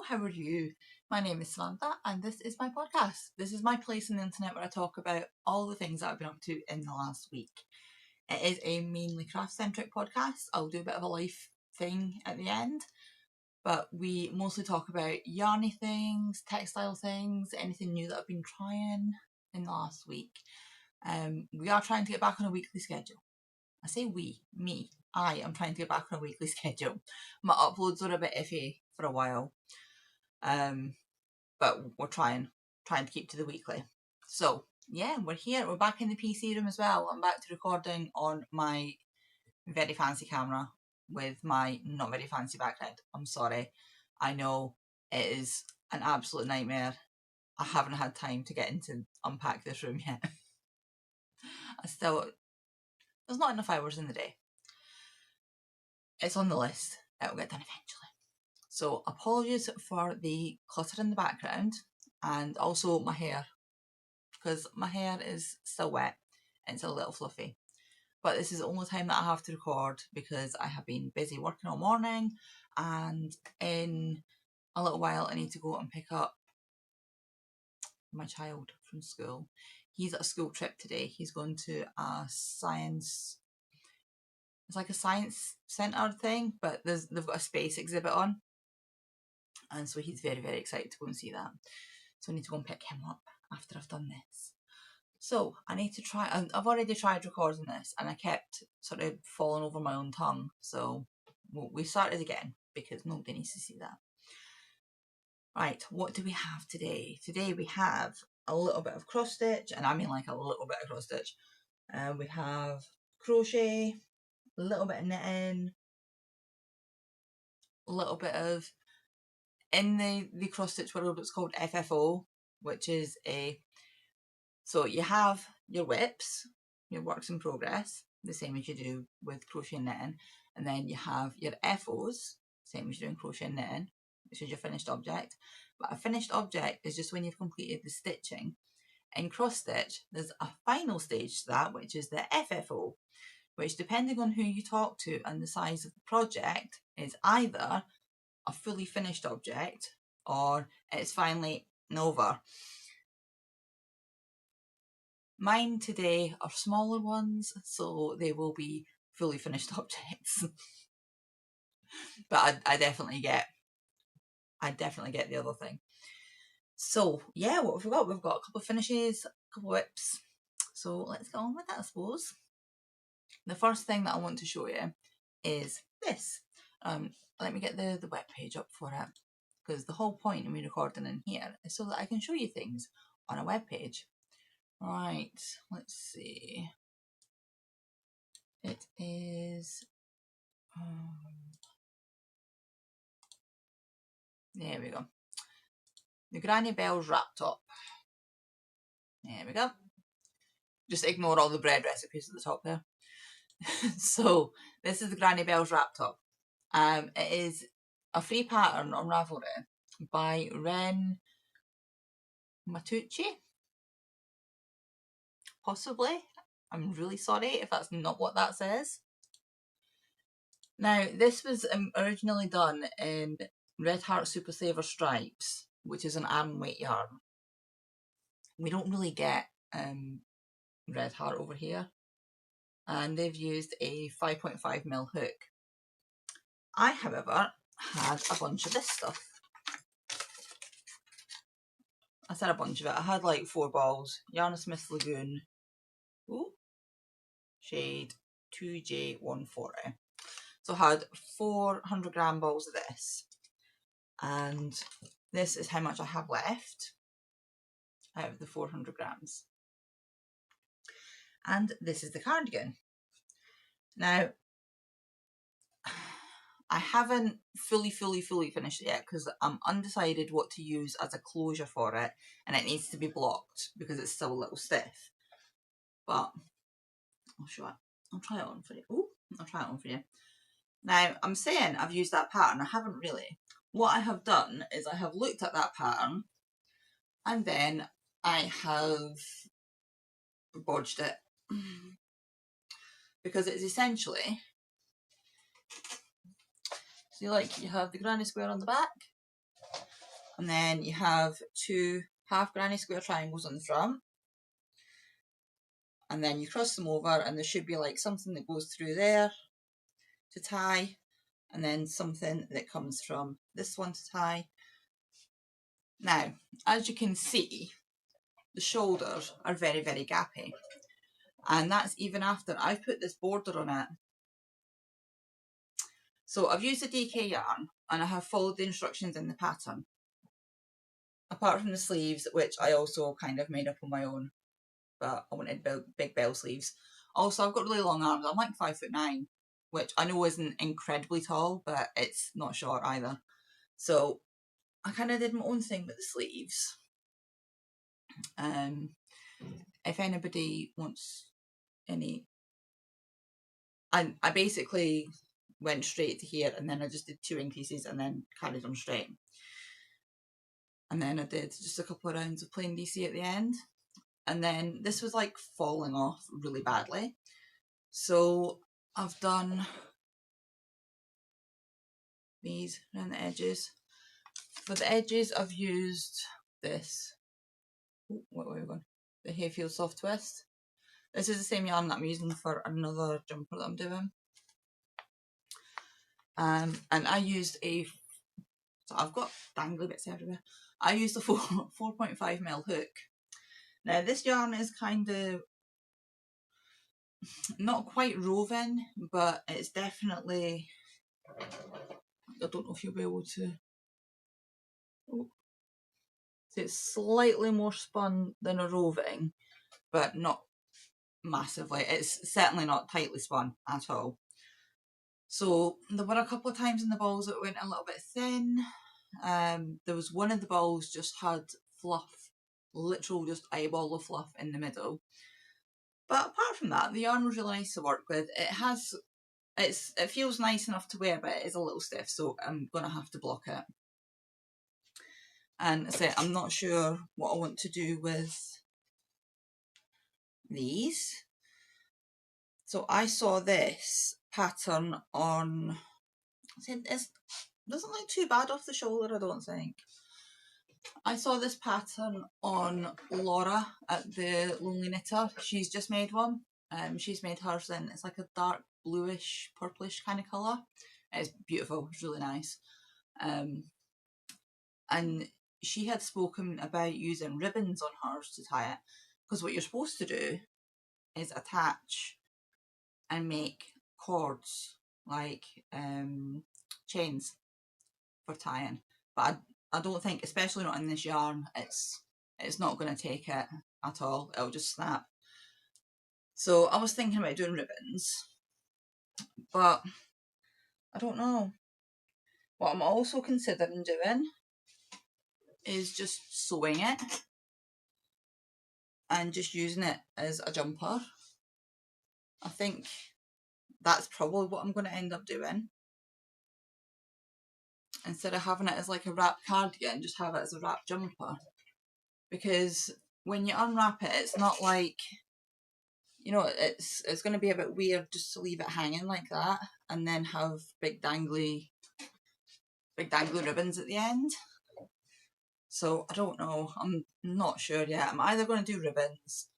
how are you? My name is Samantha and this is my podcast. This is my place on the internet where I talk about all the things that I've been up to in the last week. It is a mainly craft centric podcast. I'll do a bit of a life thing at the end, but we mostly talk about yarny things, textile things, anything new that I've been trying in the last week. We are trying to get back on a weekly schedule. I say we, me, I am trying to get back on a weekly schedule. My uploads were a bit iffy for a while, but we're trying to keep to the weekly. So yeah, we're here. We're back in the PC room as well. I'm back to recording on my very fancy camera with my not very fancy background. I'm sorry. I know it is an absolute nightmare. I haven't had time to get into unpack this room yet. There's not enough hours in the day. It's on the list. It'll get done eventually. So apologies for the clutter in the background and also my hair, because my hair is still wet and it's a little fluffy. But this is the only time that I have to record because I have been busy working all morning, and in a little while I need to go and pick up my child from school. He's at a school trip today. He's going to a science, it's like a science centre thing, but they've got a space exhibit on. And so he's very, very excited to go and see that. So I need to go and pick him up after I've done this. So I need to try, I've already tried recording this and I kept sort of falling over my own tongue. So we started again because nobody needs to see that. Right, what do we have today? Today we have a little bit of cross stitch, and I mean like a little bit of cross stitch. We have crochet, a little bit of knitting, a little bit of, in the cross stitch world it's called FFO, which is so you have your WIPs, your works in progress, the same as you do with crochet and knitting, and then you have your FOs, same as you do in crochet and knitting, which is your finished object. But a finished object is just when you've completed the stitching. In cross stitch, there's a final stage to that, which is the FFO, which, depending on who you talk to and the size of the project, is either a fully finished object or it's finally over. Mine today are smaller ones, so they will be fully finished objects. But I definitely get the other thing. So yeah, what have we got? We've got a couple of finishes, a couple of WIPs. So let's get on with that, I suppose. The first thing that I want to show you is this. Let me get the web page up for it, because the whole point of me recording in here is so that I can show you things on a web page. Right, let's see. It is, there we go. The Granny Bell's wrap top. There we go. Just ignore all the bread recipes at the top there. So this is the Granny Bell's wrap top. It is a free pattern on Ravelry by Ren Matucci. Possibly. I'm really sorry if that's not what that says. Now, this was originally done in Red Heart Super Saver Stripes, which is an arm weight yarn. We don't really get Red Heart over here, and they've used a 5.5mm hook. I, however, had a bunch of this stuff. I said a bunch of it. I had like 4 balls. Yarn Smith Lagoon. Ooh. Shade 2J140. So I had 400g balls of this. And this is how much I have left out of the 400g. And this is the cardigan. Now, I haven't fully finished it yet because I'm undecided what to use as a closure for it, and it needs to be blocked because it's still a little stiff. But I'll show it. I'll try it on for you. Ooh, I'll try it on for you. Now, I'm saying I've used that pattern. I haven't really. What I have done is I have looked at that pattern and then I have bodged it. Because it's essentially, so you have the granny square on the back, and then you have 2 half granny square triangles on the front, and then you cross them over, and there should be like something that goes through there to tie, and then something that comes from this one to tie. Now, as you can see, the shoulders are very, very gappy, and that's even after I've put this border on it. So I've used the DK yarn, and I have followed the instructions in the pattern, apart from the sleeves, which I also kind of made up on my own, but I wanted big bell sleeves. Also, I've got really long arms. I'm like 5'9", which I know isn't incredibly tall, but it's not short either. So I kind of did my own thing with the sleeves. If anybody wants any, I basically went straight to here, and then I just did 2 increases and then carried on straight. And then I did just a couple of rounds of plain DC at the end. And then this was like falling off really badly. So I've done these around the edges. For the edges, I've used this. What were we going? The Hayfield Soft Twist. This is the same yarn that I'm using for another jumper that I'm doing. And I used so I've got dangly bits everywhere. I used a 4.5mm hook. Now this yarn is kind of not quite woven, but it's definitely, I don't know if you'll be able to, so it's slightly more spun than a roving, but not massively. It's certainly not tightly spun at all. So there were a couple of times in the balls that went a little bit thin. There was one of the balls just had fluff, literal just eyeball of fluff in the middle. But apart from that, the yarn was really nice to work with. It feels nice enough to wear, but it is a little stiff, so I'm gonna have to block it. And I say I'm not sure what I want to do with these. So I saw this pattern on, it doesn't look too bad off the shoulder, I don't think. I saw this pattern on Laura at the Lonely Knitter. She's just made one. She's made hers in, it's like a dark bluish, purplish kind of colour. It's beautiful, it's really nice. And she had spoken about using ribbons on hers to tie it, because what you're supposed to do is attach and make cords, like chains for tying. But I don't think, especially not in this yarn, it's not going to take it at all. It'll just snap. So I was thinking about doing ribbons, but I don't know. What I'm also considering doing is just sewing it and just using it as a jumper. I think that's probably what I'm going to end up doing. Instead of having it as like a wrapped cardigan, just have it as a wrapped jumper. Because when you unwrap it, it's not like, you know, it's going to be a bit weird just to leave it hanging like that and then have big dangly ribbons at the end. So I don't know, I'm not sure yet. I'm either going to do ribbons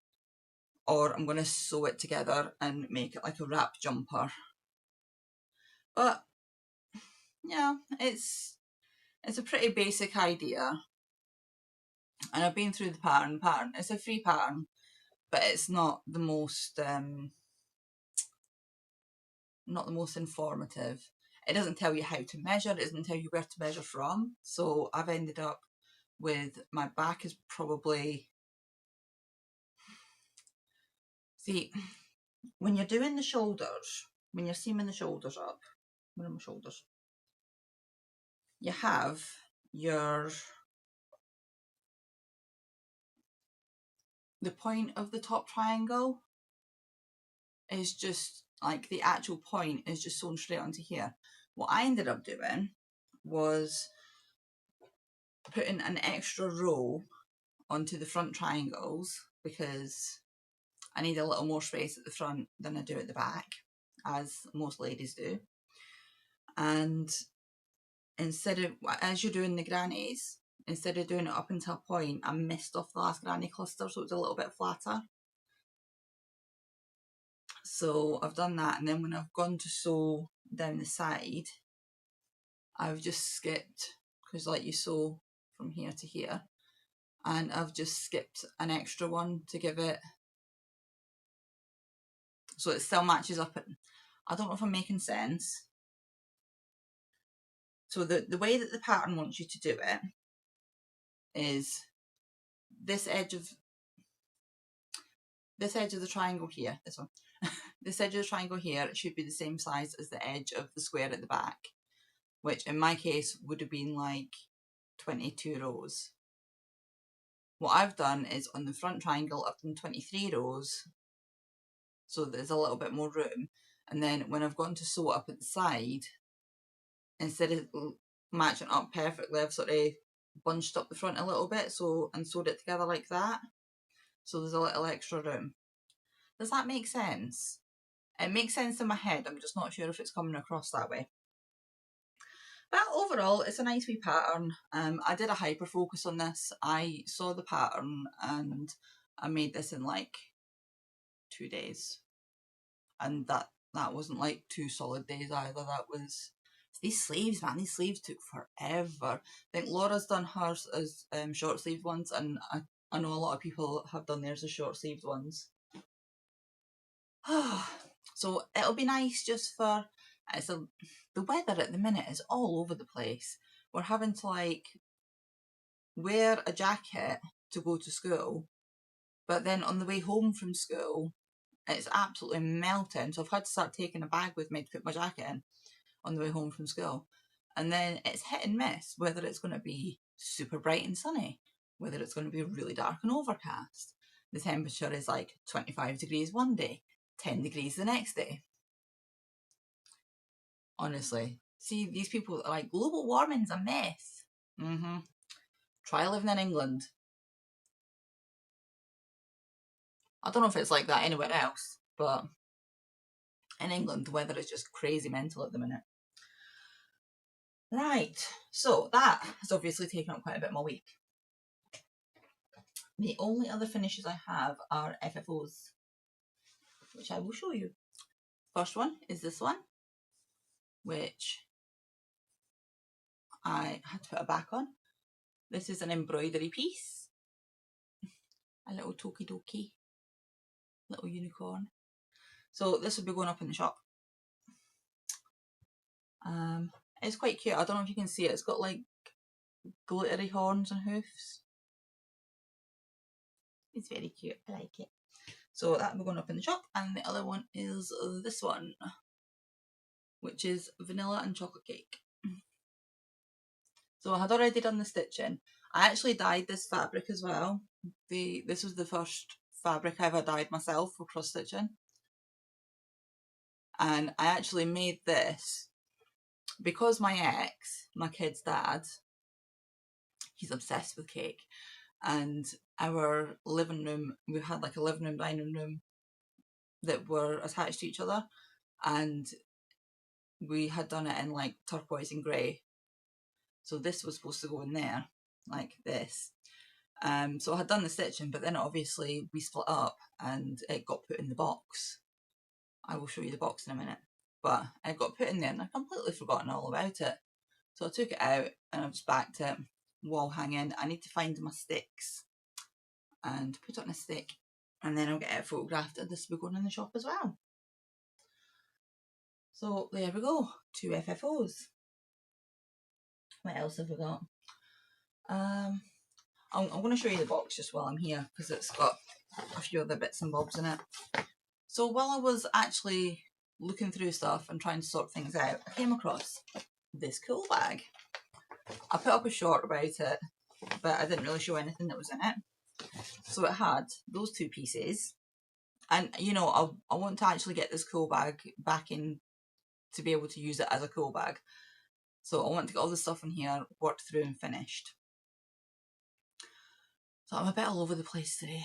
or I'm going to sew it together and make it like a wrap jumper. But yeah, it's a pretty basic idea. And I've been through the pattern. It's a free pattern, but it's not the most informative. It doesn't tell you how to measure, it doesn't tell you where to measure from. So I've ended up with, my back is probably, see, when you're doing the shoulders, when you're seaming the shoulders up, where are my shoulders? You have the point of the top triangle is just like, the actual point is just sewn straight onto here. What I ended up doing was putting an extra row onto the front triangles, because I need a little more space at the front than I do at the back, as most ladies do. And instead of, as you're doing the grannies, instead of doing it up until a point, I missed off the last granny cluster, so it's a little bit flatter. So I've done that, and then when I've gone to sew down the side, I've just skipped, because like you sew from here to here, and I've just skipped an extra one to give it, so it still matches up. I don't know if I'm making sense. So the way that the pattern wants you to do it is this edge of the triangle here, this one, this edge of the triangle here, it should be the same size as the edge of the square at the back, which in my case would have been like 22 rows. What I've done is on the front triangle, I've done 23 rows, so there's a little bit more room. And then when I've gone to sew it up at the side, instead of matching up perfectly, I've sort of bunched up the front a little bit, and sewed it together like that. So there's a little extra room. Does that make sense? It makes sense in my head, I'm just not sure if it's coming across that way. But overall, it's a nice wee pattern. I did a hyper focus on this. I saw the pattern and I made this in like 2 days. And that wasn't like 2 solid days either. That was... These sleeves, man, these sleeves took forever. I think Laura's done hers as short sleeved ones, and I know a lot of people have done theirs as short sleeved ones. So it'll be nice just for... the weather at the minute is all over the place. We're having to like wear a jacket to go to school, but then on the way home from school it's absolutely melting, so I've had to start taking a bag with me to put my jacket in on the way home from school. And then it's hit and miss whether it's going to be super bright and sunny, whether it's going to be really dark and overcast. The temperature is like 25 degrees one day, 10 degrees the next day. Honestly, see, these people are like, global warming's a myth. Try living in England. I don't know if it's like that anywhere else, but in England the weather is just crazy mental at the minute. Right, so that has obviously taken up quite a bit of my week. The only other finishes I have are FFOs, which I will show you. First one is this one, which I had to put a back on. This is an embroidery piece, a little tokidoki, little unicorn. So this will be going up in the shop. It's quite cute. I don't know if you can see it. It's got like glittery horns and hoofs. It's very cute. I like it. So that will be going up in the shop. And the other one is this one, which is vanilla and chocolate cake. So I had already done the stitching. I actually dyed this fabric as well. This was the first fabric I ever dyed myself for cross stitching. And I actually made this because my ex, my kid's dad, he's obsessed with cake. And our living room, we had like a living room, dining room that were attached to each other. And we had done it in like turquoise and grey. So this was supposed to go in there, like this. So I had done the stitching, but then obviously we split up and it got put in the box. I will show you the box in a minute. But it got put in there and I'd completely forgotten all about it. So I took it out and I've just backed it, wall hanging. I need to find my sticks and put it on a stick, and then I'll get it photographed, and this will be going in the shop as well. So there we go, 2 FFOs. What else have we got? I'm going to show you the box just while I'm here, because it's got a few other bits and bobs in it. So while I was actually looking through stuff and trying to sort things out, I came across this cool bag. I put up a short about it, but I didn't really show anything that was in it. So it had those 2 pieces, and you know, I want to actually get this cool bag back in to be able to use it as a cool bag. So I want to get all the stuff in here worked through and finished. So I'm a bit all over the place today.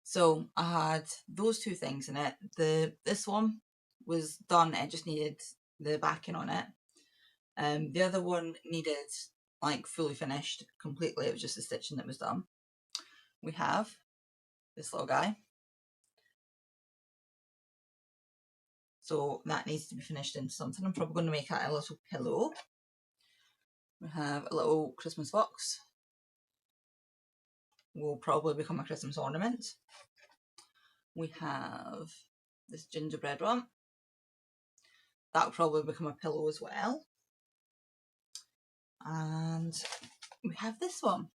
So I had those 2 things in it. This one was done, it just needed the backing on it. The other one needed like fully finished completely, it was just the stitching that was done. We have this little guy. So that needs to be finished into something. I'm probably going to make it a little pillow. We have a little Christmas box. Will probably become a Christmas ornament. We have this gingerbread one. That will probably become a pillow as well. And we have this one,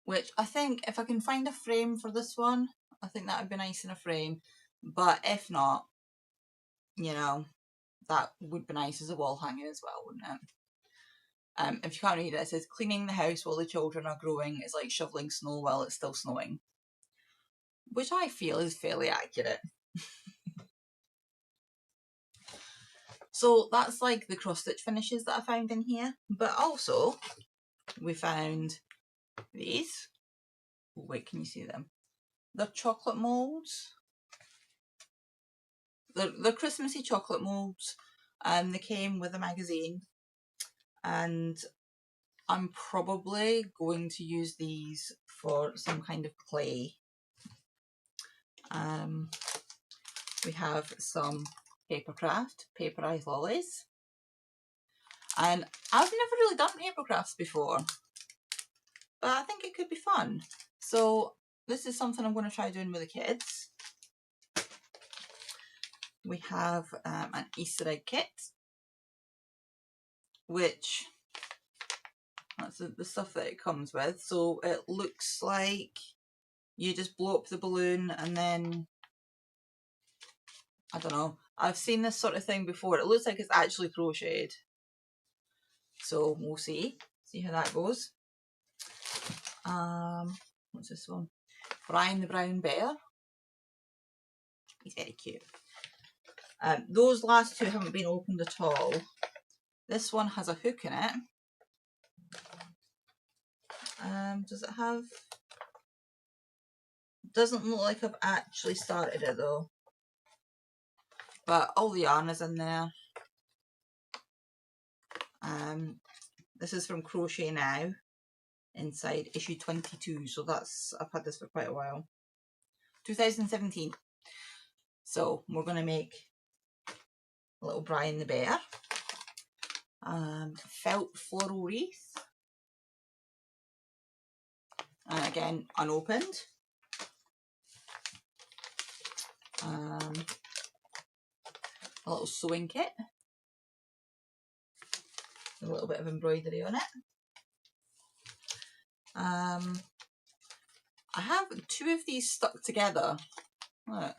which I think if I can find a frame for this one, I think that would be nice in a frame. But if not, you know, that would be nice as a wall hanger as well, wouldn't it? If you can't read it, it says cleaning the house while the children are growing is like shoveling snow while it's still snowing, which I feel is fairly accurate. So that's like the cross stitch finishes that I found in here, but also we found these. Oh, wait, can you see them? They're chocolate moulds. They're Christmassy chocolate moulds, and they came with a magazine, and I'm probably going to use these for some kind of play. We have some papercraft, paper eye lollies, and I've never really done paper crafts before, but I think it could be fun. So this is something I'm going to try doing with the kids. We have an Easter egg kit, which that's the stuff that it comes with. So it looks like you just blow up the balloon and then, I don't know, I've seen this sort of thing before. It looks like it's actually crocheted. So we'll see how that goes. What's this one? Brian the Brown Bear. He's very cute. Those last two haven't been opened at all. This one has a hook in it. Does it have... Doesn't look like I've actually started it though. But all the yarn is in there. This is from Crochet Now, inside issue 22. So that's, I've had this for quite a while. 2017. So we're going to make a little Brian the Bear. Felt floral wreath. And again, unopened. A little sewing kit. A little bit of embroidery on it. I have two of these stuck together. Look.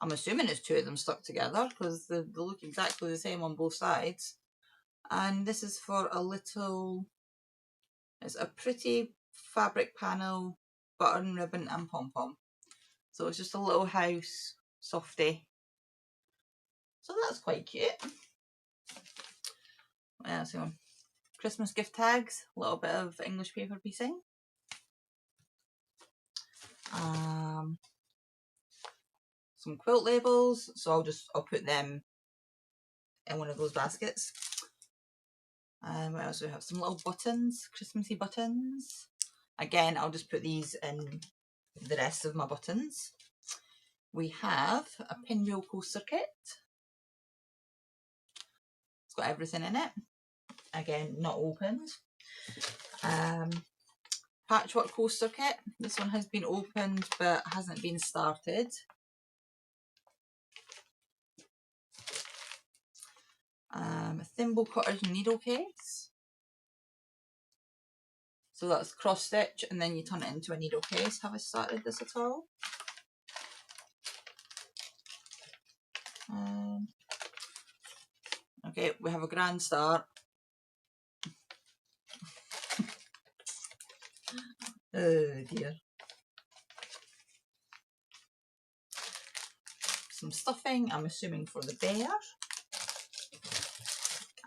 I'm assuming it's two of them stuck together because they look exactly the same on both sides. And this is for a little, it's a pretty fabric panel, button, ribbon and pom-pom. So it's just a little house softie. So that's quite cute. What else you want? Christmas gift tags, a little bit of English paper piecing. Some quilt labels, so I'll put them in one of those baskets. What else do we have? Some little buttons, Christmassy buttons. Again, I'll just put these in the rest of my buttons. We have a pinwheel coaster kit. It's got everything in it. Again, not opened. Patchwork coaster kit. This one has been opened but hasn't been started. Thimble cutter's needle case. So that's cross stitch and then you turn it into a needle case. Have I started this at all? Okay, we have a grand start. Oh dear. Some stuffing, I'm assuming for the bear.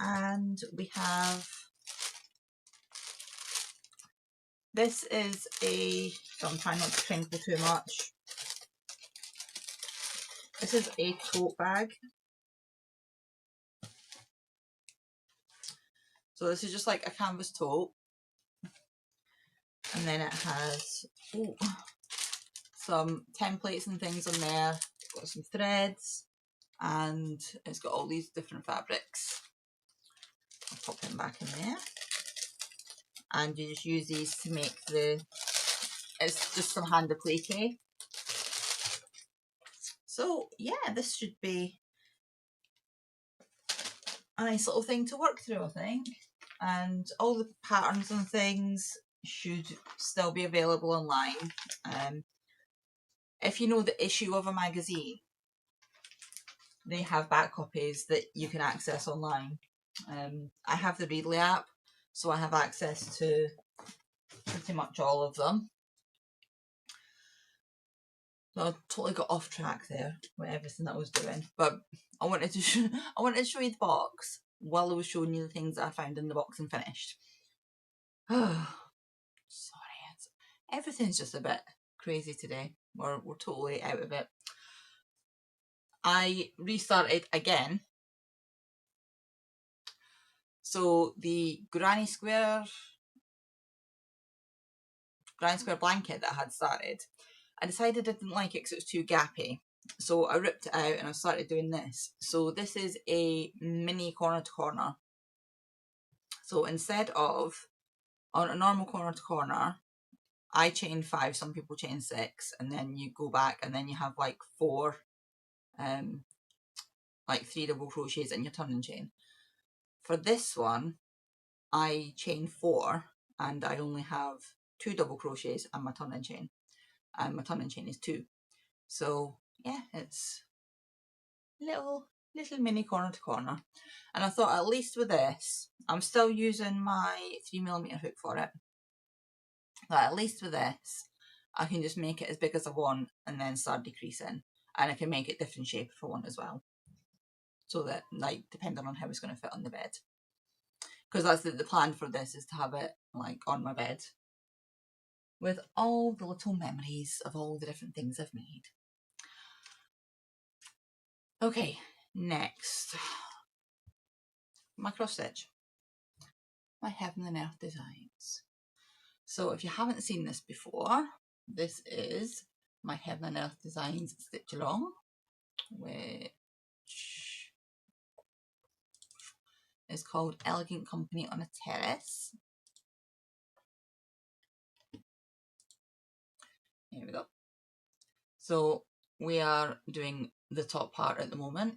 And we have, this is a, so I'm trying not to crinkle too much. This is a tote bag. So this is just like a canvas taupe, and then it has some templates and things on there. It's got some threads, and it's got all these different fabrics. I'll pop them back in there, and you just use these to make it's just some hand applique. So yeah, this should be a nice little thing to work through, I think. And all the patterns and things should still be available online. If you know the issue of a magazine, they have back copies that you can access online. I have the Readly app, so I have access to pretty much all of them. So I totally got off track there with everything that I was doing, but I wanted to show you the box while I was showing you the things that I found in the box and finished. Sorry, everything's just a bit crazy today. We're totally out of it. I restarted again. So the granny square blanket that I had started, I decided I didn't like it because it was too gappy. So I ripped it out and I started doing this. So this is a mini corner to corner. So instead of on a normal corner to corner, I chain 5, some people chain 6, and then you go back and then you have like 4, like 3 double crochets in your turning chain. For this one, I chain 4 and I only have 2 double crochets and my turning chain. And my turning chain is 2. So yeah, it's little mini corner to corner. And I thought at least with this, I'm still using my 3mm hook for it. But at least with this, I can just make it as big as I want and then start decreasing. And I can make it different shape if I want as well. So that, like, depending on how it's going to fit on the bed. Because that's the plan for this, is to have it, like, on my bed. With all the little memories of all the different things I've made. Okay, next. My cross stitch. My Heaven and Earth designs. So if you haven't seen this before, this is my Heaven and Earth Designs Stitch Along, which is called Elegant Company on a Terrace. Here we go. So we are doing the top part at the moment.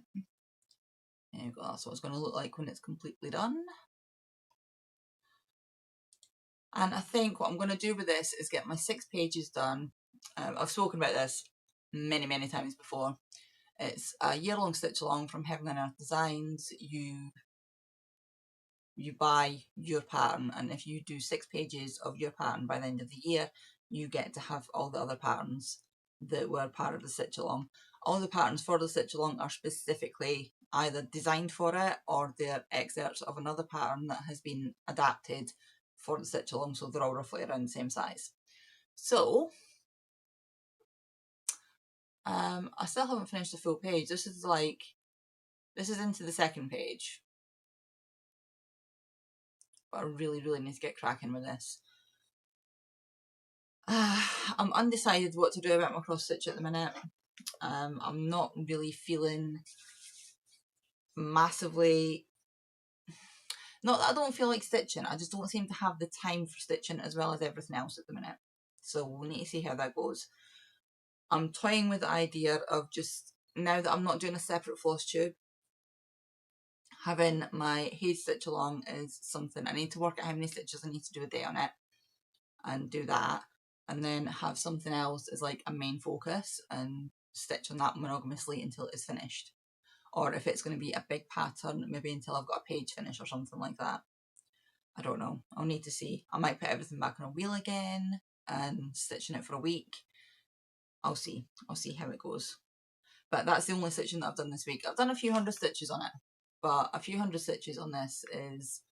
There we go, that's what it's going to look like when it's completely done. And I think what I'm going to do with this is get my 6 pages done. I've spoken about this many times before. It's a year-long stitch along from Heaven and Earth Designs. You buy your pattern, and if you do 6 pages of your pattern by the end of the year, you get to have all the other patterns that were part of the stitch along. All the patterns for the stitch along are specifically either designed for it or they're excerpts of another pattern that has been adapted for the stitch along, so they're all roughly around the same size. So I still haven't finished the full page. This is into the 2nd page. But I really need to get cracking with this. I'm undecided what to do about my cross stitch at the minute. I'm not really feeling massively, not that I don't feel like stitching, I just don't seem to have the time for stitching as well as everything else at the minute. So we'll need to see how that goes. I'm toying with the idea of just, now that I'm not doing a separate floss tube, having my Haze stitch along is something. I need to work out how many stitches I need to do a day on it and do that, and then have something else as like a main focus and stitch on that monogamously until it's finished. Or if it's going to be a big pattern, maybe until I've got a page finish or something like that. I don't know. I'll need to see. I might put everything back on a wheel again and stitching it for a week. I'll see. I'll see how it goes. But that's the only stitching that I've done this week. I've done a few hundred stitches on it, but a few hundred stitches on this is,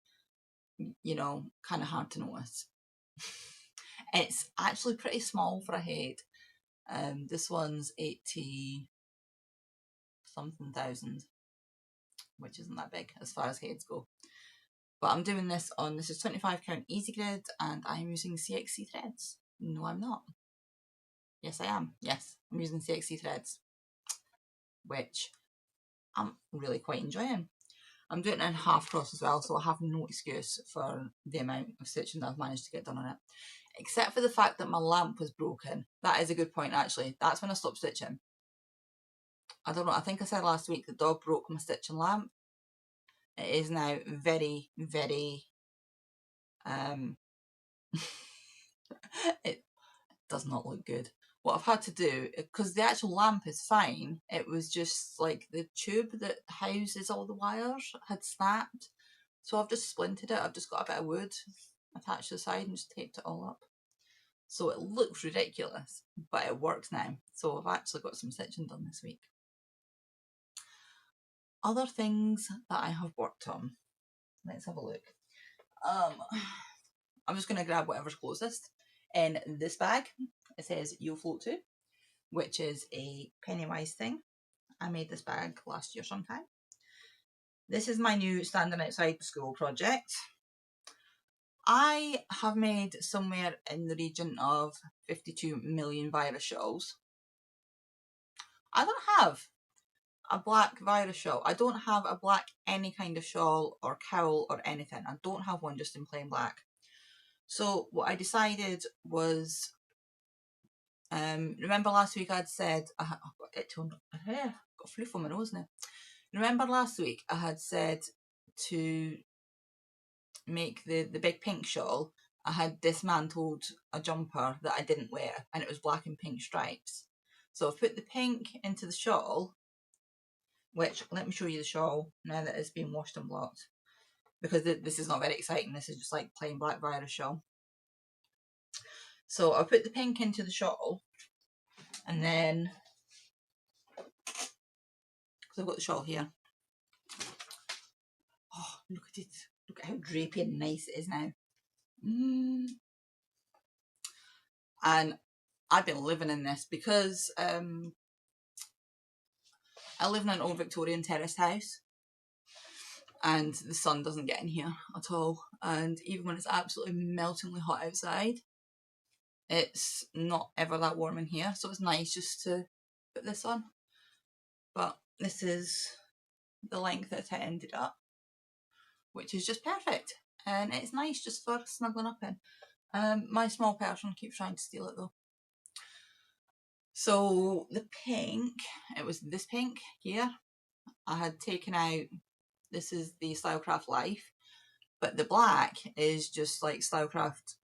you know, kind of hard to notice. It's actually pretty small for a head. This one's 80 something thousand, which isn't that big as far as heads go. But I'm doing this on, this is 25 count easy grid, and I'm using CXC threads. No, I'm not. Yes, I am. Yes, I'm using CXC threads, which I'm really quite enjoying. I'm doing it in half cross as well, so I have no excuse for the amount of stitching that I've managed to get done on it. Except for the fact that my lamp was broken. That is a good point, actually. That's when I stopped stitching. I don't know, I think I said last week the dog broke my stitching lamp. It is now very, very, it does not look good. What I've had to do, because the actual lamp is fine, it was just like the tube that houses all the wires had snapped. So I've just splintered it. I've just got a bit of wood attached to the side and just taped it all up. So it looks ridiculous, but it works now. So I've actually got some stitching done this week. Other things that I have worked on. Let's have a look. I'm just going to grab whatever's closest. In this bag, it says You'll Float Too, which is a Pennywise thing. I made this bag last year sometime. This is my new Standing Outside the School project. I have made somewhere in the region of 52 million virus shawls. I don't have a black virus shawl. I don't have a black any kind of shawl or cowl or anything. I don't have one just in plain black. So what I decided was, remember last week I'd said, I've got flu from my nose now. Remember last week I had said to make the big pink shawl. I had dismantled a jumper that I didn't wear, and it was black and pink stripes. So I've put the pink into the shawl, which, let me show you the shawl now that it's been washed and blocked, because this is not very exciting. This is just like plain black virus shawl. So I put the pink into the shawl, and then, because I've got the shawl here. Oh, look at it. Look at how drapey and nice it is now. And I've been living in this because I live in an old Victorian terraced house, and the sun doesn't get in here at all. And even when it's absolutely meltingly hot outside, it's not ever that warm in here. So it's nice just to put this on. But this is the length that it ended up, which is just perfect. And it's nice just for snuggling up in. My small person keeps trying to steal it though. So the pink, it was this pink here. I had taken out, this is the Stylecraft Life, but the black is just like Stylecraft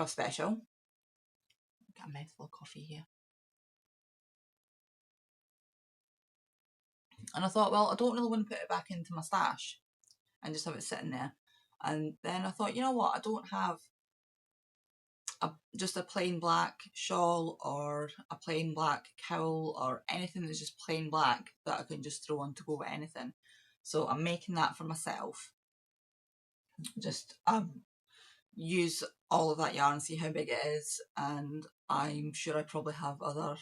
Special. Got a mouthful of coffee here. And I thought, well, I don't really want to put it back into my stash and just have it sitting there. And then I thought, you know what, I don't have just a plain black shawl or a plain black cowl or anything that's just plain black that I can just throw on to go with anything. So I'm making that for myself. Just use all of that yarn, see how big it is, and I'm sure I probably have other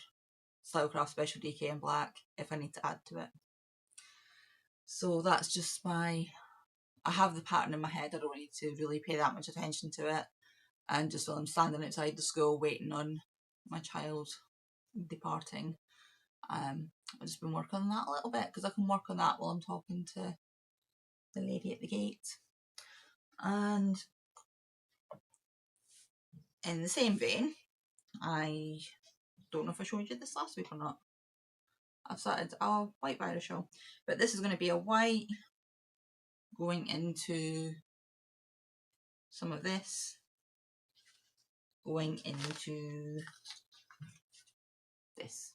Stylecraft Special DK in black if I need to add to it. So that's just I have the pattern in my head. I don't need to really pay that much attention to it. And just while I'm standing outside the school waiting on my child departing, I've just been working on that a little bit, because I can work on that while I'm talking to the lady at the gate. And in the same vein, I don't know if I showed you this last week or not. I've started a white virus shawl, but this is going to be a white going into some of this, going into this.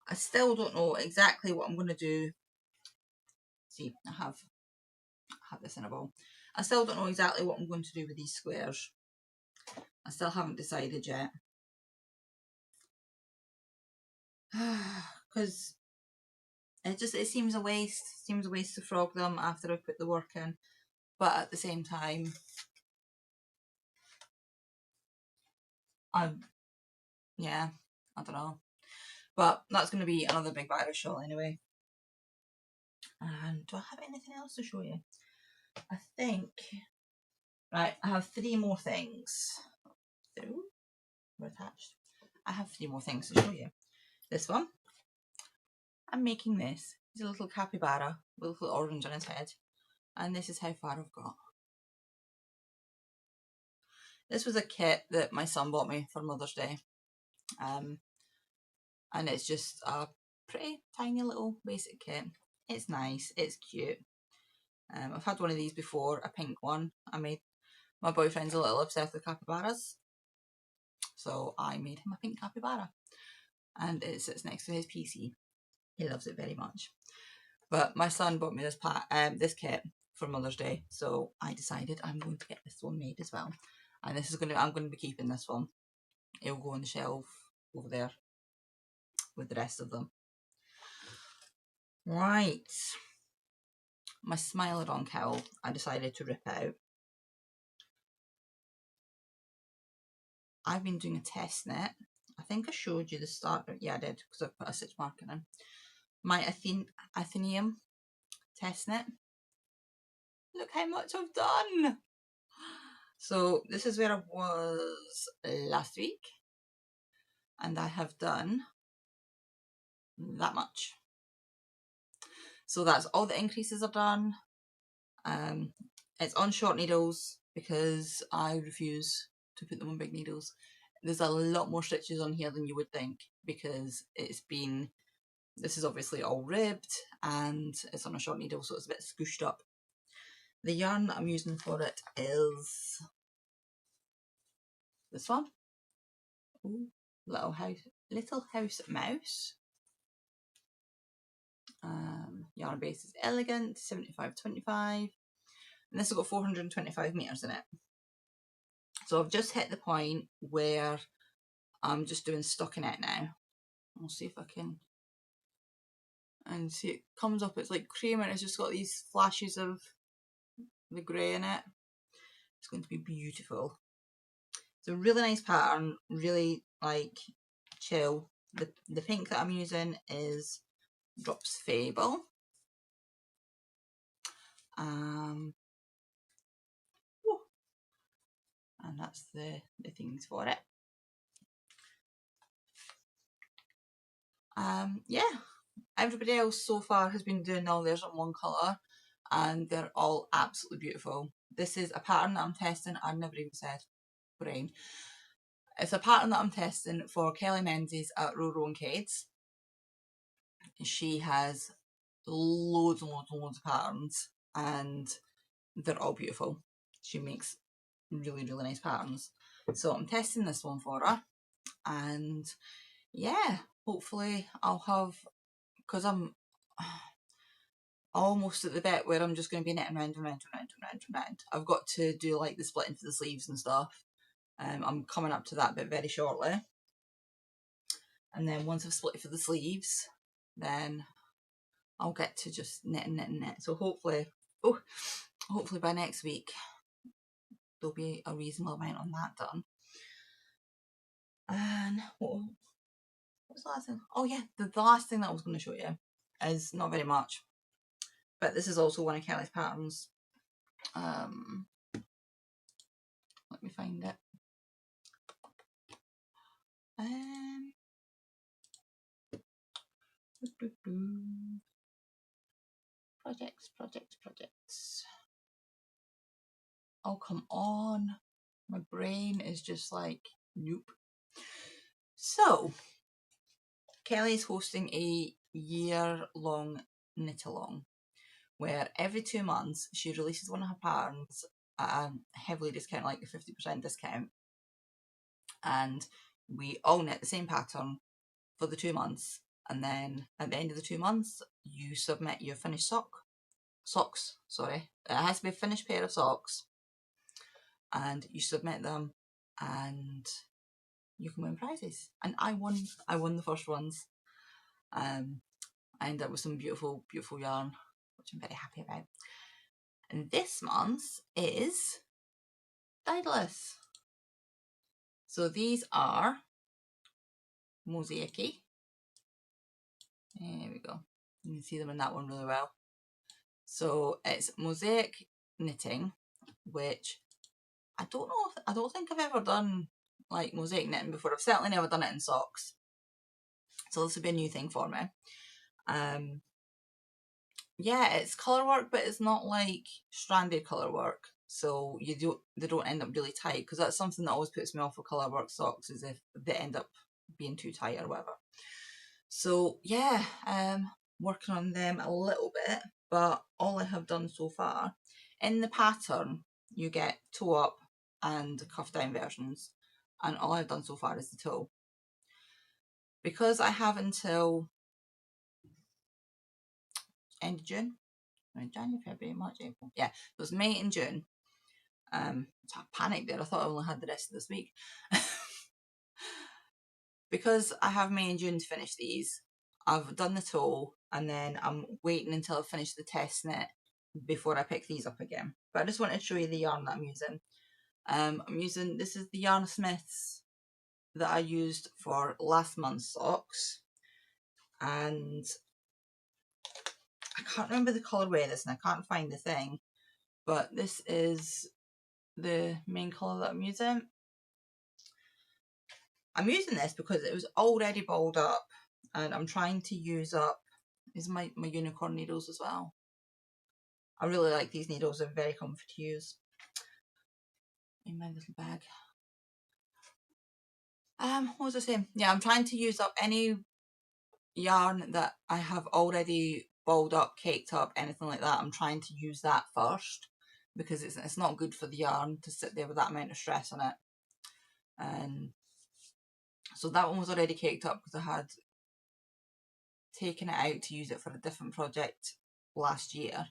I still don't know exactly what I'm going to do. See, I have this in a bowl. I still don't know exactly what I'm going to do with these squares. I still haven't decided yet. Because it seems a waste. It seems a waste to frog them after I put the work in. But at the same time, yeah, I don't know. But that's going to be another big virus shawl anyway. And do I have anything else to show you? I think, right, I have 3 more things. So, we're attached. I have 3 more things to show you. This one, I'm making this. It's a little capybara with a little orange on his head. And this is how far I've got. This was a kit that my son bought me for Mother's Day. And it's just a pretty tiny little basic kit. It's nice, it's cute. I've had one of these before, a pink one. My boyfriend's a little obsessed with capybaras, so I made him a pink capybara, and it sits next to his PC. He loves it very much. But my son bought me this kit for Mother's Day, so I decided I'm going to get this one made as well. And I'm going to be keeping this one. It'll go on the shelf over there with the rest of them. Right. My Smile-A-Don cowl, I decided to rip out. I've been doing a test knit. I think I showed you the start, yeah I did, because I put a stitch marker in. My Athenaeum test knit. Look how much I've done! So this is where I was last week, and I have done that much. So that's all the increases I've done. It's on short needles because I refuse to put them on big needles. There's a lot more stitches on here than you would think, because this is obviously all ribbed and it's on a short needle, so it's a bit scooshed up. The yarn that I'm using for it is this one. Ooh, Little House Mouse. Yarn base is Elegant, 75-25, and this has got 425 metres in it. So I've just hit the point where I'm just doing stockinette now. I'll see if I can, and see it comes up, it's like cream and it's just got these flashes of the grey in it. It's going to be beautiful. It's a really nice pattern, really like chill. The pink that I'm using is Drops Fable. And that's the things for it. Yeah, everybody else so far has been doing all theirs in one colour, and they're all absolutely beautiful. This is a pattern that I'm testing. I've never even said brain. It's a pattern that I'm testing for Kelly Menzies at Roro and Cades. She has loads and loads and loads of patterns, and they're all beautiful. She makes really, really nice patterns. So I'm testing this one for her, and yeah, hopefully I'll have, because I'm almost at the bit where I'm just going to be knitting round and round and round and round and round. I've got to do like the splitting for the sleeves and stuff. I'm coming up to that bit very shortly. And then once I've split for the sleeves, then I'll get to just knit and knit and knit. So hopefully by next week, there'll be a reasonable amount on that done. And what's the last thing? Oh yeah, the last thing that I was going to show you is not very much, but this is also one of Kelly's patterns. Let me find it. Projects. Oh, come on. My brain is just like, nope. So, Kelly's hosting a year-long knit-along, where every 2 months she releases one of her patterns at a heavily discount, like a 50% discount, and we all knit the same pattern for the 2 months, and then at the end of the 2 months you submit your finished socks, sorry. It has to be a finished pair of socks, and you submit them and you can win prizes. And I won the first ones. I ended up with some beautiful, beautiful yarn, which I'm very happy about. And this month's is Daedalus. So these are mosaic-y. There we go. You can see them in that one really well. So it's mosaic knitting, which I don't know, I don't think I've ever done like mosaic knitting before. I've certainly never done it in socks. So this will be a new thing for me. Yeah, it's colour work, but it's not like stranded colour work. So they don't end up really tight, because that's something that always puts me off with colour work socks, is if they end up being too tight or whatever. So yeah, working on them a little bit, but all I have done so far, in the pattern you get toe up and cuff down versions, and all I've done so far is the toe. Because I have until end of June, January, February, March, April, yeah, it was May and June. So I panicked there, I thought I only had the rest of this week. Because I have May and June to finish these, I've done the toe, and then I'm waiting until I finish the test knit before I pick these up again. But I just wanted to show you the yarn that I'm using. This is the Yarn Smiths that I used for last month's socks, and I can't remember the colourway of this and I can't find the thing, but this is the main colour that I'm using. I'm using this because it was already balled up, and I'm trying to use up my unicorn needles as well. I really like these needles, they're very comfy to use. In my little bag. What was I saying? Yeah, I'm trying to use up any yarn that I have already balled up, caked up, anything like that. I'm trying to use that first, because it's not good for the yarn to sit there with that amount of stress on it. And so that one was already caked up because I had taken it out to use it for a different project last year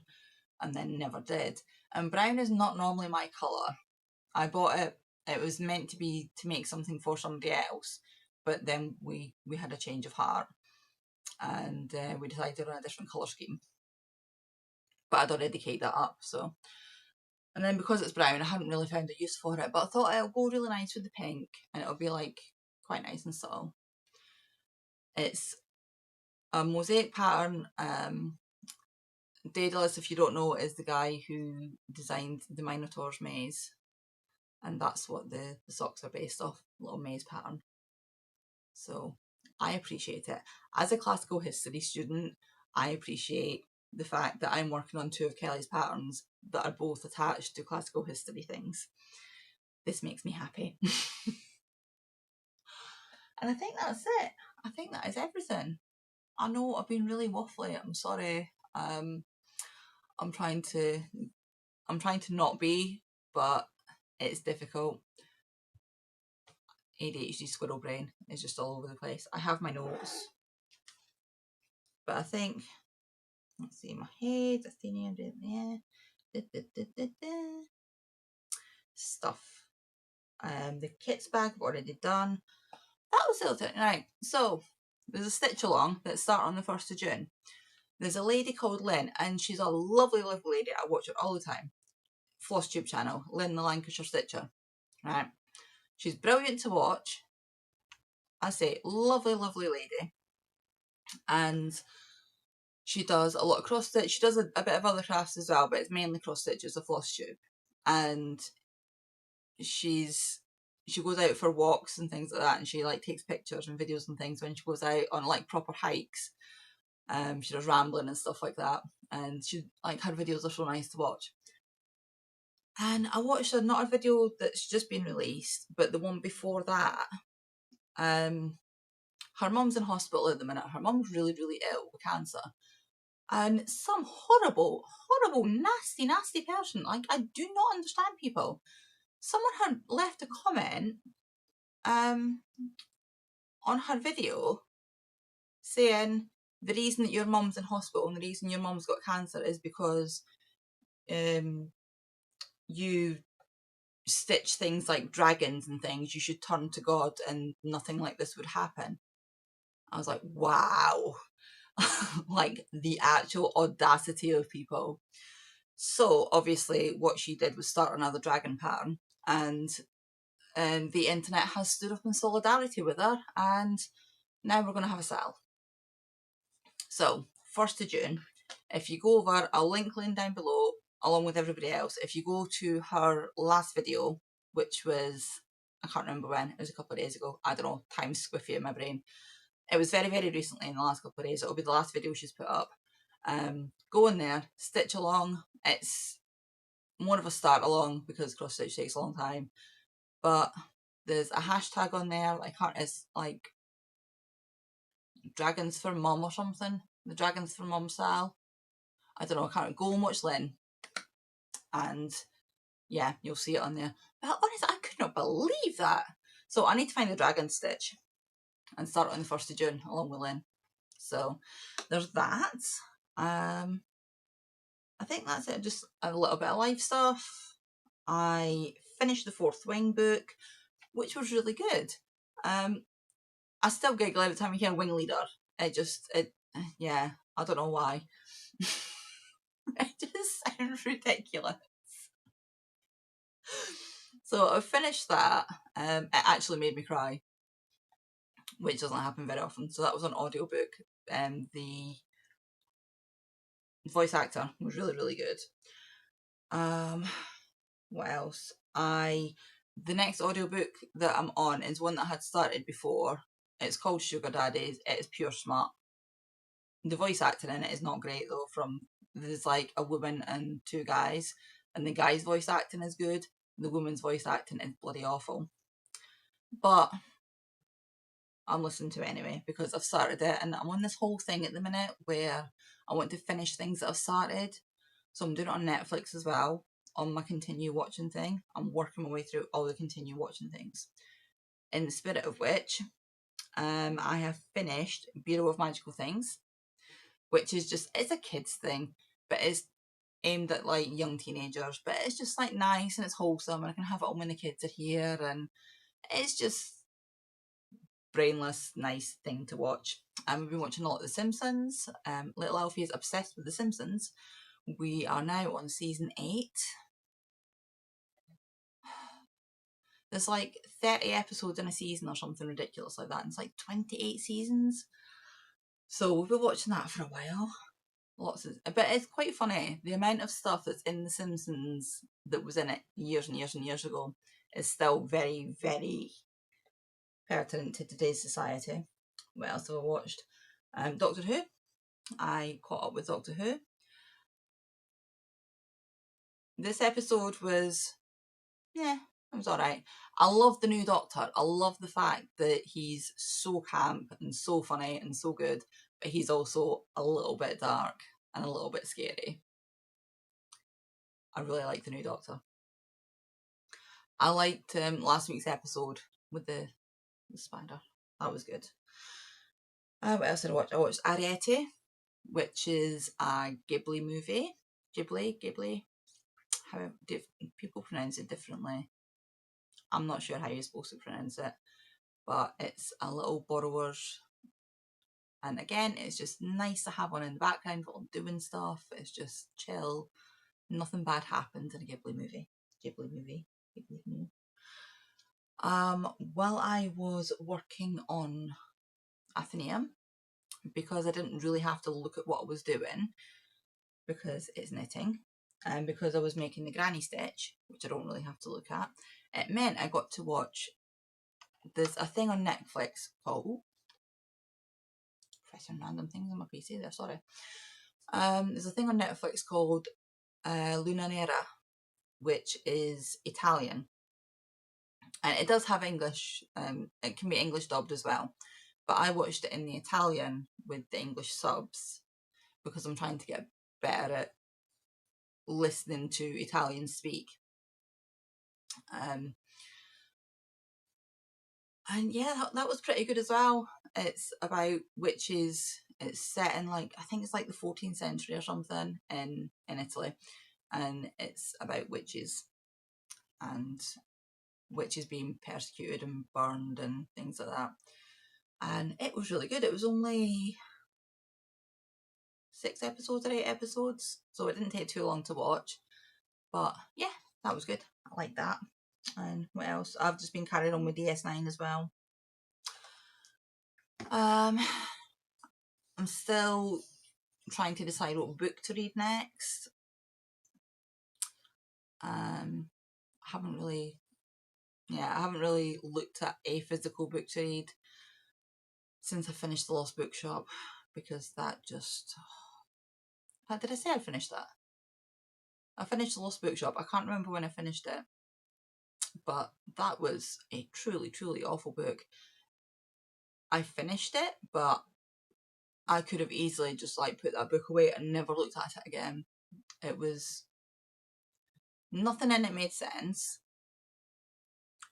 and then never did. And brown is not normally my colour. I bought it, it was meant to be to make something for somebody else, but then we had a change of heart, and we decided on a different colour scheme. But I'd already caked that up, so. And then because it's brown, I hadn't really found a use for it, but I thought it'll go really nice with the pink, and it'll be like quite nice and subtle. It's a mosaic pattern. Daedalus, if you don't know, is the guy who designed the Minotaur's maze, and that's what the socks are based off, little maze pattern. So I appreciate it. As a classical history student, I appreciate the fact that I'm working on two of Kelly's patterns that are both attached to classical history things. This makes me happy. And I think that's it. I think that is everything. I know I've been really waffly, I'm sorry. I'm trying to not be, but it's difficult. ADHD squirrel brain is just all over the place. I have my notes, but I think, let's see, my head, Athenian, yeah, stuff. The kits bag I've already done. That was the other thing. Right, so there's a stitch along that start on the 1st of June. There's a lady called Lynn, and she's a lovely, lovely lady. I watch her all the time. FlossTube channel, Lynn the Lancashire Stitcher. Right, she's brilliant to watch. I say, lovely, lovely lady. And she does a lot of cross stitch. She does a bit of other crafts as well, but it's mainly cross stitch as a FlossTube. And she goes out for walks and things like that, and she like takes pictures and videos and things when she goes out on like proper hikes. She does rambling and stuff like that, and she like her videos are so nice to watch. And I watched not a video that's just been released, but the one before that. Her mum's in hospital at the minute. Her mum's really, really ill with cancer. And some horrible, horrible, nasty, nasty person. Like, I do not understand people. Someone had left a comment on her video saying the reason that your mum's in hospital and the reason your mum's got cancer is because you stitch things like dragons and things, you should turn to God and nothing like this would happen. I was like, wow. Like the actual audacity of people. So obviously what she did was start another dragon pattern, and the internet has stood up in solidarity with her, and now we're going to have a sale. So 1st of June, If you go over, I'll link Lynn down below along with everybody else. If you go to her last video, which was, I can't remember when, it was a couple of days ago, I don't know, time's squiffy in my brain. It was very, very recently in the last couple of days. It'll be the last video she's put up. Go in there, stitch along. It's more of a start along because cross stitch takes a long time. But there's a hashtag on there, like it's like Dragons for Mum or something. The Dragons for Mum style. I don't know, I can't go and watch Lynn. And yeah, you'll see it on there. But honestly, I could not believe that. So I need to find the dragon stitch and start on the 1st of June along with Lynn. So there's that. I think that's it. Just a little bit of life stuff. I finished the 4th Wing book, which was really good. I still giggle every time I hear Wing Leader. Yeah, I don't know why. It just sounds ridiculous. So I finished that. It actually made me cry, which doesn't happen very often. So that was an audiobook. The voice actor was really, really good. What else? The next audiobook that I'm on is one that I had started before. It's called Sugar Daddies. It is pure smart. The voice acting in it is not great though. There's like a woman and 2 guys, and the guy's voice acting is good. The woman's voice acting is bloody awful. But I'm listening to it anyway because I've started it, and I'm on this whole thing at the minute where I want to finish things that I've started. So I'm doing it on Netflix as well, on my continue watching thing. I'm working my way through all the continue watching things. In the spirit of which, I have finished Bureau of Magical Things, which is just, it's a kids thing, but it's aimed at like young teenagers, but it's just like nice and it's wholesome, and I can have it on when the kids are here, and it's just brainless, nice thing to watch. We've been watching a lot of The Simpsons. Little Alfie is obsessed with The Simpsons. We are now on season 8. There's like 30 episodes in a season or something ridiculous like that, and it's like 28 seasons. So we've been watching that for a while. But it's quite funny. The amount of stuff that's in The Simpsons that was in it years and years and years ago is still very, very pertinent to today's society. What else have I watched? Doctor Who. I caught up with Doctor Who. This episode was, it was alright. I love the new Doctor. I love the fact that he's so camp and so funny and so good, but he's also a little bit dark and a little bit scary. I really like the new Doctor. I liked last week's episode with the spider. That was good. What else did I watch? I watched Ariete, which is a Ghibli movie. Ghibli. How people pronounce it differently. I'm not sure how you're supposed to pronounce it, but it's a little borrowers. And again, it's just nice to have one in the background while I'm doing stuff. It's just chill. Nothing bad happens in a Ghibli movie. While I was working on Athenaeum, because I didn't really have to look at what I was doing, because it's knitting, and because I was making the granny stitch, which I don't really have to look at, it meant I got to watch, there's a thing on Netflix called, pressing random things on my PC there, sorry. There's a thing on Netflix called Luna Nera, which is Italian. And it does have English, it can be English dubbed as well. But I watched it in the Italian with the English subs because I'm trying to get better at listening to Italians speak. And yeah, that was pretty good as well. It's about witches. It's set in like, I think it's like the 14th century or something in Italy. And it's about witches and witches being persecuted and burned and things like that. And it was really good. It was only 6 episodes or 8 episodes, so it didn't take too long to watch. But yeah, that was good. I like that. And what else? I've just been carrying on with DS9 as well. I'm still trying to decide what book to read next. I haven't really looked at a physical book to read since I finished The Lost Bookshop, because that just... Did I say I finished that? I finished The Lost Bookshop. I can't remember when I finished it, but that was a truly, truly awful book. I finished it, but I could have easily just like put that book away and never looked at it again. It was... nothing in it made sense.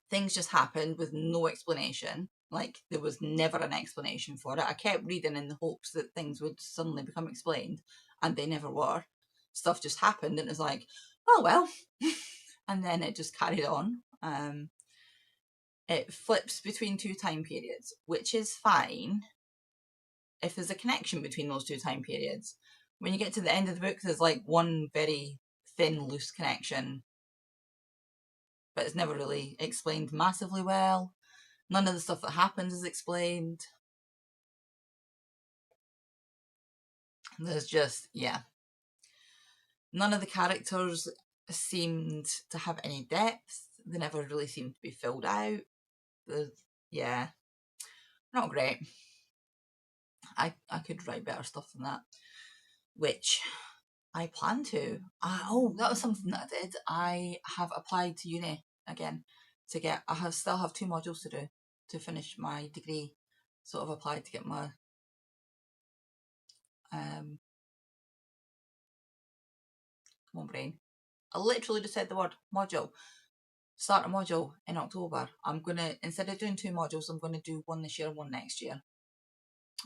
Things just happened with no explanation. Like, there was never an explanation for it. I kept reading in the hopes that things would suddenly become explained, and they never were. Stuff just happened, and it was like, oh well. And then it just carried on. It flips between two time periods, which is fine if there's a connection between those two time periods. When you get to the end of the book, there's like one very thin, loose connection, but it's never really explained massively well. None of the stuff that happens is explained. There's just, yeah. None of the characters seemed to have any depth. They never really seemed to be filled out. Yeah, not great. I could write better stuff than that, which I plan to. Oh, that was something that I did. I have applied to uni again to get... still have 2 modules to do to finish my degree. So I've applied to get my come on brain. I literally just said the word module. Start a module in October. I'm gonna, instead of doing 2 modules, I'm gonna do 1 this year and 1 next year.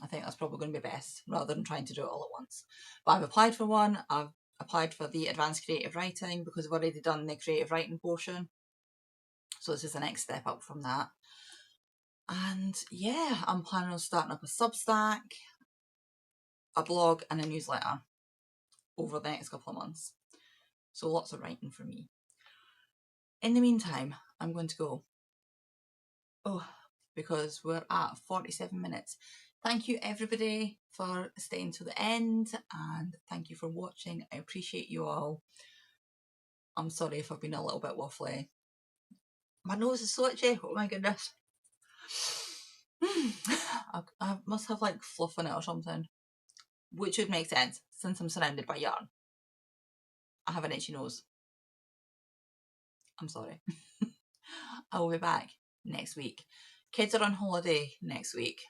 I think that's probably going to be best, rather than trying to do it all at once. But I've applied for one. I've applied for the advanced creative writing because I've already done the creative writing portion. So this is the next step up from that. And yeah, I'm planning on starting up a Substack, a blog, and a newsletter over the next couple of months. So lots of writing for me. In the meantime, I'm going to go. Oh, because we're at 47 minutes. Thank you everybody for staying to the end, and thank you for watching. I appreciate you all. I'm sorry if I've been a little bit waffly. My nose is so itchy, oh my goodness. I must have like fluff in it or something, which would make sense since I'm surrounded by yarn. I have an itchy nose. I'm sorry. I will be back next week. Kids are on holiday next week,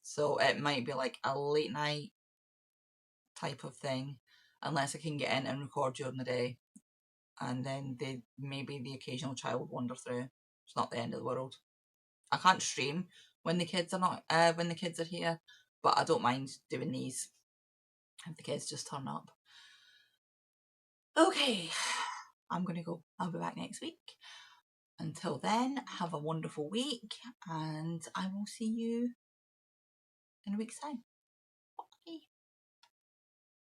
so it might be like a late night type of thing, unless I can get in and record during the day, and then maybe the occasional child wander through. It's not the end of the world. I can't stream when the kids are not when the kids are here, but I don't mind doing these if the kids just turn up. Okay, I'm gonna go. I'll be back next week. Until then, have a wonderful week, and I will see you in a week's time.